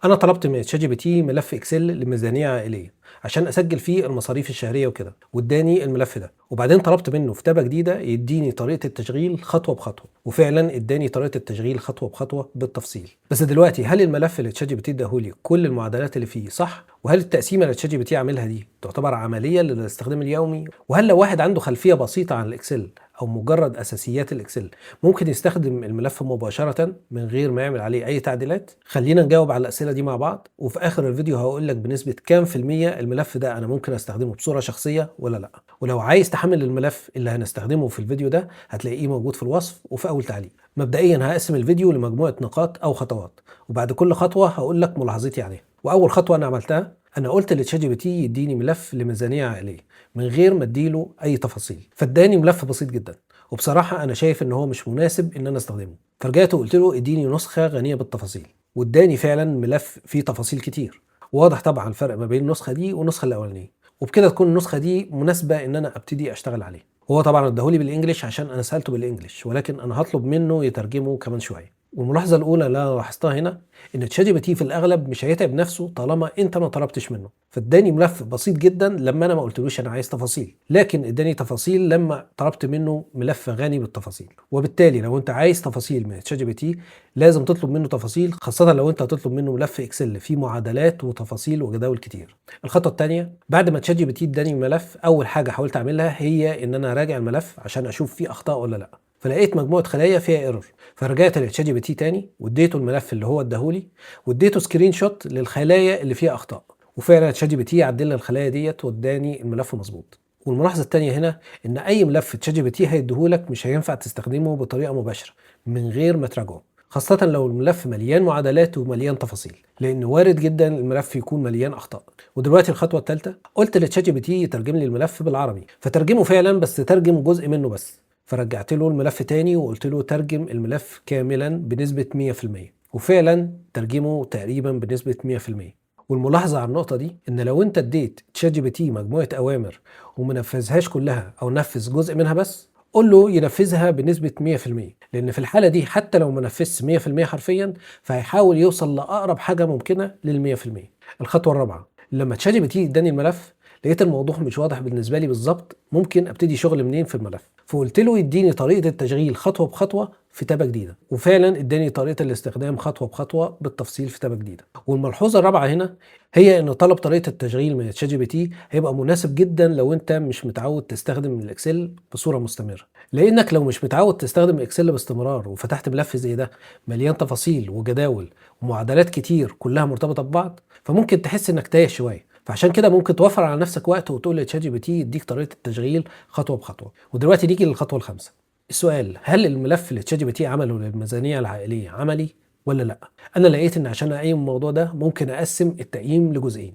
انا طلبت من تشات جي بي تي ملف اكسل لميزانيه عائليه عشان اسجل فيه المصاريف الشهريه وكده، واداني الملف ده. وبعدين طلبت منه في تابه جديده يديني طريقه التشغيل خطوه بخطوه، وفعلا اداني طريقه التشغيل خطوه بخطوه بالتفصيل. بس دلوقتي هل الملف اللي تشات جي بي تي اداهولي كل المعادلات اللي فيه صح؟ وهل التقسيمه اللي تشات جي بي تي عاملها دي تعتبر عمليه للاستخدام اليومي؟ وهل لو واحد عنده خلفيه بسيطه عن الاكسل او مجرد اساسيات الاكسل ممكن يستخدم الملف مباشرة من غير ما يعمل عليه اي تعديلات؟ خلينا نجاوب على الاسئلة دي مع بعض، وفي اخر الفيديو هقول لك بنسبة كام في المية الملف ده انا ممكن استخدمه بصورة شخصية ولا لا. ولو عايز تحمل الملف اللي هنستخدمه في الفيديو ده هتلاقيه موجود في الوصف وفي اول تعليق. مبدئيا هقسم الفيديو لمجموعة نقاط او خطوات، وبعد كل خطوة هقول لك ملاحظتي عليها. واول خطوة انا عملتها، انا قلت لتشات جي بي تي يديني ملف لميزانية عائلية من غير ما اديله اي تفاصيل، فاداني ملف بسيط جدا. وبصراحة أنا شايف إن هو مش مناسب إن أنا أستخدمه، فرجعت وقلت له اديني نسخة غنية بالتفاصيل، واداني فعلا ملف فيه تفاصيل كتير. واضح طبعا الفرق ما بين النسخة دي والنسخة الأولانية، وبكده تكون النسخة دي مناسبة إن أنا أبتدي أشتغل عليه. هو طبعا اداهولي بالإنجليش عشان أنا سألته بالإنجليش، ولكن أنا هطلب منه يترجمه كمان شوية. والملاحظة الأولى اللي أنا لاحظتها هنا إن تشات جي بي تي في الأغلب مش هيتعب نفسه طالما أنت ما طلبتش منه، فاداني ملف بسيط جدا لما أنا ما قلتلوش أنا عايز تفاصيل، لكن اداني تفاصيل لما طلبت منه ملف غني بالتفاصيل. وبالتالي لو أنت عايز تفاصيل من تشات جي بي تي لازم تطلب منه تفاصيل، خاصة لو أنت هتطلب منه ملف إكسل فيه معادلات وتفاصيل وجداول كتير. الخطوة الثانية، بعد ما تشات جي بي تي اداني الملف أول حاجة حاولت أعملها هي إن أنا أراجع الملف عشان أشوف فيه أخطاء ولا لأ، فلقيت مجموعة خلايا فيها ايرور، فرجعت لتشات جي بي تي تاني واديته الملف اللي هو اداهولي، واديته سكرين شوت للخلايا اللي فيها اخطاء، وفعلا تشات جي بي تي عدل لي الخلايا ديت واداني الملف مظبوط. والملاحظة التانية هنا ان اي ملف تشات جي بي تي هيديهولك مش هينفع تستخدمه بطريقة مباشرة من غير ما تراجعه، خاصة لو الملف مليان معادلات ومليان تفاصيل، لأن وارد جدا الملف يكون مليان أخطاء. ودلوقتي الخطوة الثالثة، قلت لتشات جي بي تي يترجم لي الملف بالعربي، فترجمه فعلا بس ترجم جزء منه بس. فرجعت له الملف تاني وقلت له ترجم الملف كاملا بنسبة 100%، وفعلا ترجمه تقريبا بنسبة 100%. والملاحظة على النقطة دي إن لو أنت اديت تشات جي بي تي مجموعة أوامر ومنفذهاش كلها أو نفذ جزء منها بس، قول له ينفذها بنسبة 100%، لأن في الحالة دي حتى لو منفذش 100% حرفيا فهيحاول يوصل لأقرب حاجة ممكنة لل100%. الخطوة الرابعة، لما تشات جي بي تي اداني الملف لقيت الموضوع مش واضح بالنسبة لي بالظبط ممكن ابتدي شغل منين في الملف، فقلت له يديني طريقة التشغيل خطوة بخطوة في تابة جديدة، وفعلا اداني طريقة الاستخدام خطوة بخطوة بالتفصيل في تابة جديدة. والملحوظة الرابعة هنا هي ان طلب طريقة التشغيل من تشات جي بي تي هيبقى مناسب جدا لو انت مش متعود تستخدم الاكسل بصورة مستمرة، لانك لو مش متعود تستخدم الاكسل باستمرار وفتحت ملف زي ده مليان تفاصيل وجداول ومعادلات كتير كلها مرتبطة ببعض فممكن تحس انك تايه شوية. فعشان كده ممكن توفر على نفسك وقت وتقول لتشات جي بي تي يديك طريقه التشغيل خطوه بخطوه. ودلوقتي نيجي للخطوه الخامسه. السؤال، هل الملف اللي تشات جي بي تي عمله للميزانيه العائليه عملي ولا لا؟ انا لقيت ان عشان اقيم الموضوع ده ممكن اقسم التقييم لجزئين.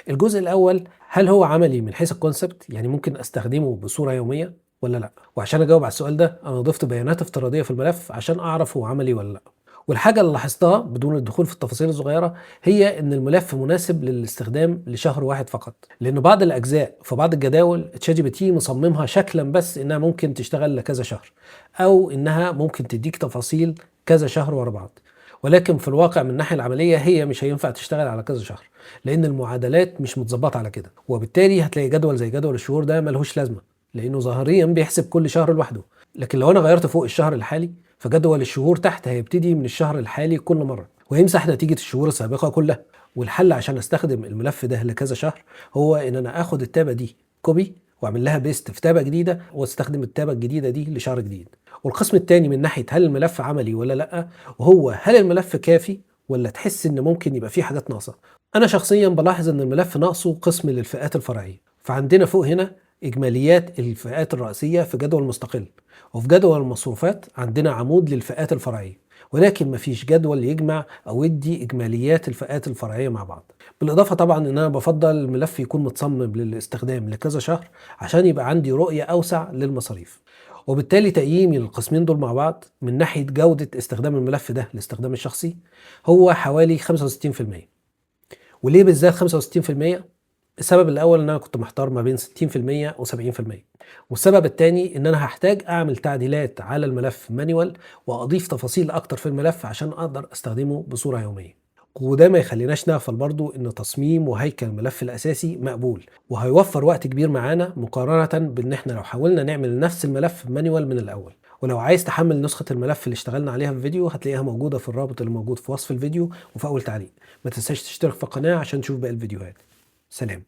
الجزء الاول، هل هو عملي من حيث الكونسبت، يعني ممكن استخدمه بصوره يوميه ولا لا؟ وعشان اجاوب على السؤال ده انا ضفت بيانات افتراضيه في الملف عشان اعرف هو عملي ولا لا. والحاجة اللي لاحظتها بدون الدخول في التفاصيل الصغيرة هي إن الملف مناسب للاستخدام لشهر واحد فقط، لأن بعض الأجزاء في بعض الجداول تشات جي بي تي مصممها شكلا بس إنها ممكن تشتغل لكذا شهر، أو إنها ممكن تديك تفاصيل كذا شهر ورا بعض، ولكن في الواقع من الناحية العملية هي مش هينفع تشتغل على كذا شهر، لأن المعادلات مش متظبطة على كده. وبالتالي هتلاقي جدول زي جدول الشهور ده ملهوش لازمة، لأنه ظاهريا بيحسب كل شهر لوحده. لكن لو أنا غيرت فوق الشهر الحالي فجدول الشهور تحت هيبتدي من الشهر الحالي كل مرة ويمسح نتيجة الشهور السابقة كلها. والحل عشان استخدم الملف ده لكذا شهر هو ان انا اخد التابة دي كوبي واعمل لها بيست في تابة جديدة واستخدم التابة الجديدة دي لشهر جديد. والقسم الثاني من ناحية هل الملف عملي ولا لا وهو هل الملف كافي ولا تحس ان ممكن يبقى فيه حاجات ناقصة. انا شخصيا بلاحظ ان الملف ناقصه قسم للفئات الفرعية، فعندنا فوق هنا اجماليات الفئات الرئيسية في جدول مستقل، وفي جدول المصروفات عندنا عمود للفئات الفرعية، ولكن مفيش جدول يجمع او يدي اجماليات الفئات الفرعية مع بعض. بالاضافة طبعا ان انا بفضل الملف يكون متصمم للاستخدام لكذا شهر عشان يبقى عندي رؤية اوسع للمصاريف. وبالتالي تقييمي للقسمين دول مع بعض من ناحية جودة استخدام الملف ده لاستخدام الشخصي هو حوالي 65%. وليه بالذات 65%؟ السبب الأول إن أنا كنت محتار ما بين 60% و 70%، والسبب الثاني إن أنا هحتاج أعمل تعديلات على الملف مانيوال وأضيف تفاصيل أكتر في الملف عشان أقدر أستخدمه بصورة يومية. وده ما يخليناش نغفل برضو ان تصميم وهيكل الملف الاساسي مقبول، وهيوفر وقت كبير معانا مقارنة بان احنا لو حاولنا نعمل نفس الملف مانيوال من الاول. ولو عايز تحمل نسخة الملف اللي اشتغلنا عليها في الفيديو هتلاقيها موجودة في الرابط اللي موجود في وصف الفيديو وفي اول تعليق. ما تنساش تشترك في القناة عشان تشوف باقي الفيديوهات. سلام.